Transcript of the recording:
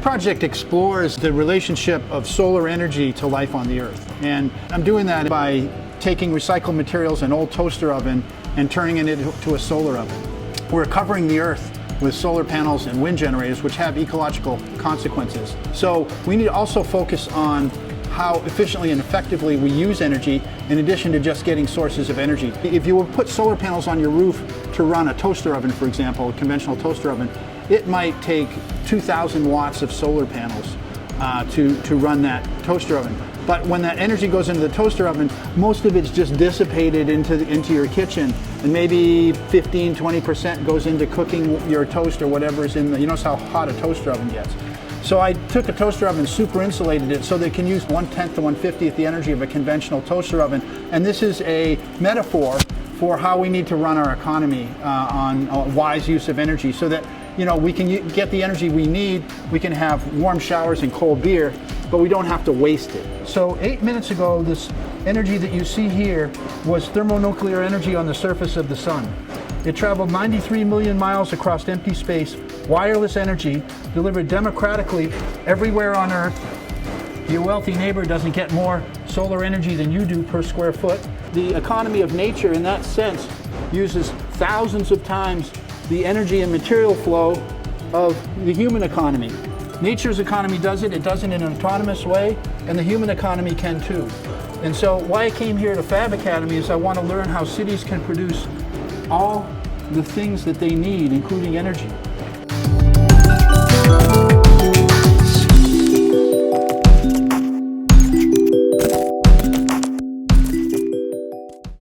project explores the relationship of solar energy to life on the Earth. And I'm doing that by taking recycled materials, an old toaster oven, and turning it into a solar oven. We're covering the Earth with solar panels and wind generators, which have ecological consequences. So we need to also focus on how efficiently and effectively we use energy in addition to just getting sources of energy. If you would put solar panels on your roof to run a toaster oven, for example, a conventional toaster oven, it might take 2,000 watts of solar panels to run that toaster oven. But when that energy goes into the toaster oven, most of it's just dissipated into your kitchen, and maybe 15-20% goes into cooking your toast or whatever's in the, you notice how hot a toaster oven gets. So I took a toaster oven, super insulated it so that it can use 1/10 to 1/50th the energy of a conventional toaster oven. And this is a metaphor for how we need to run our economy on wise use of energy, so that we can get the energy we need. We can have warm showers and cold beer, but we don't have to waste it. So 8 minutes ago, this energy that you see here was thermonuclear energy on the surface of the sun. It traveled 93 million miles across empty space, wireless energy, delivered democratically everywhere on Earth. Your wealthy neighbor doesn't get more solar energy than you do per square foot. The economy of nature, in that sense, uses thousands of times the energy and material flow of the human economy. Nature's economy does it in an autonomous way, and the human economy can too. And so why I came here to Fab Academy is I want to learn how cities can produce all the things that they need, including energy.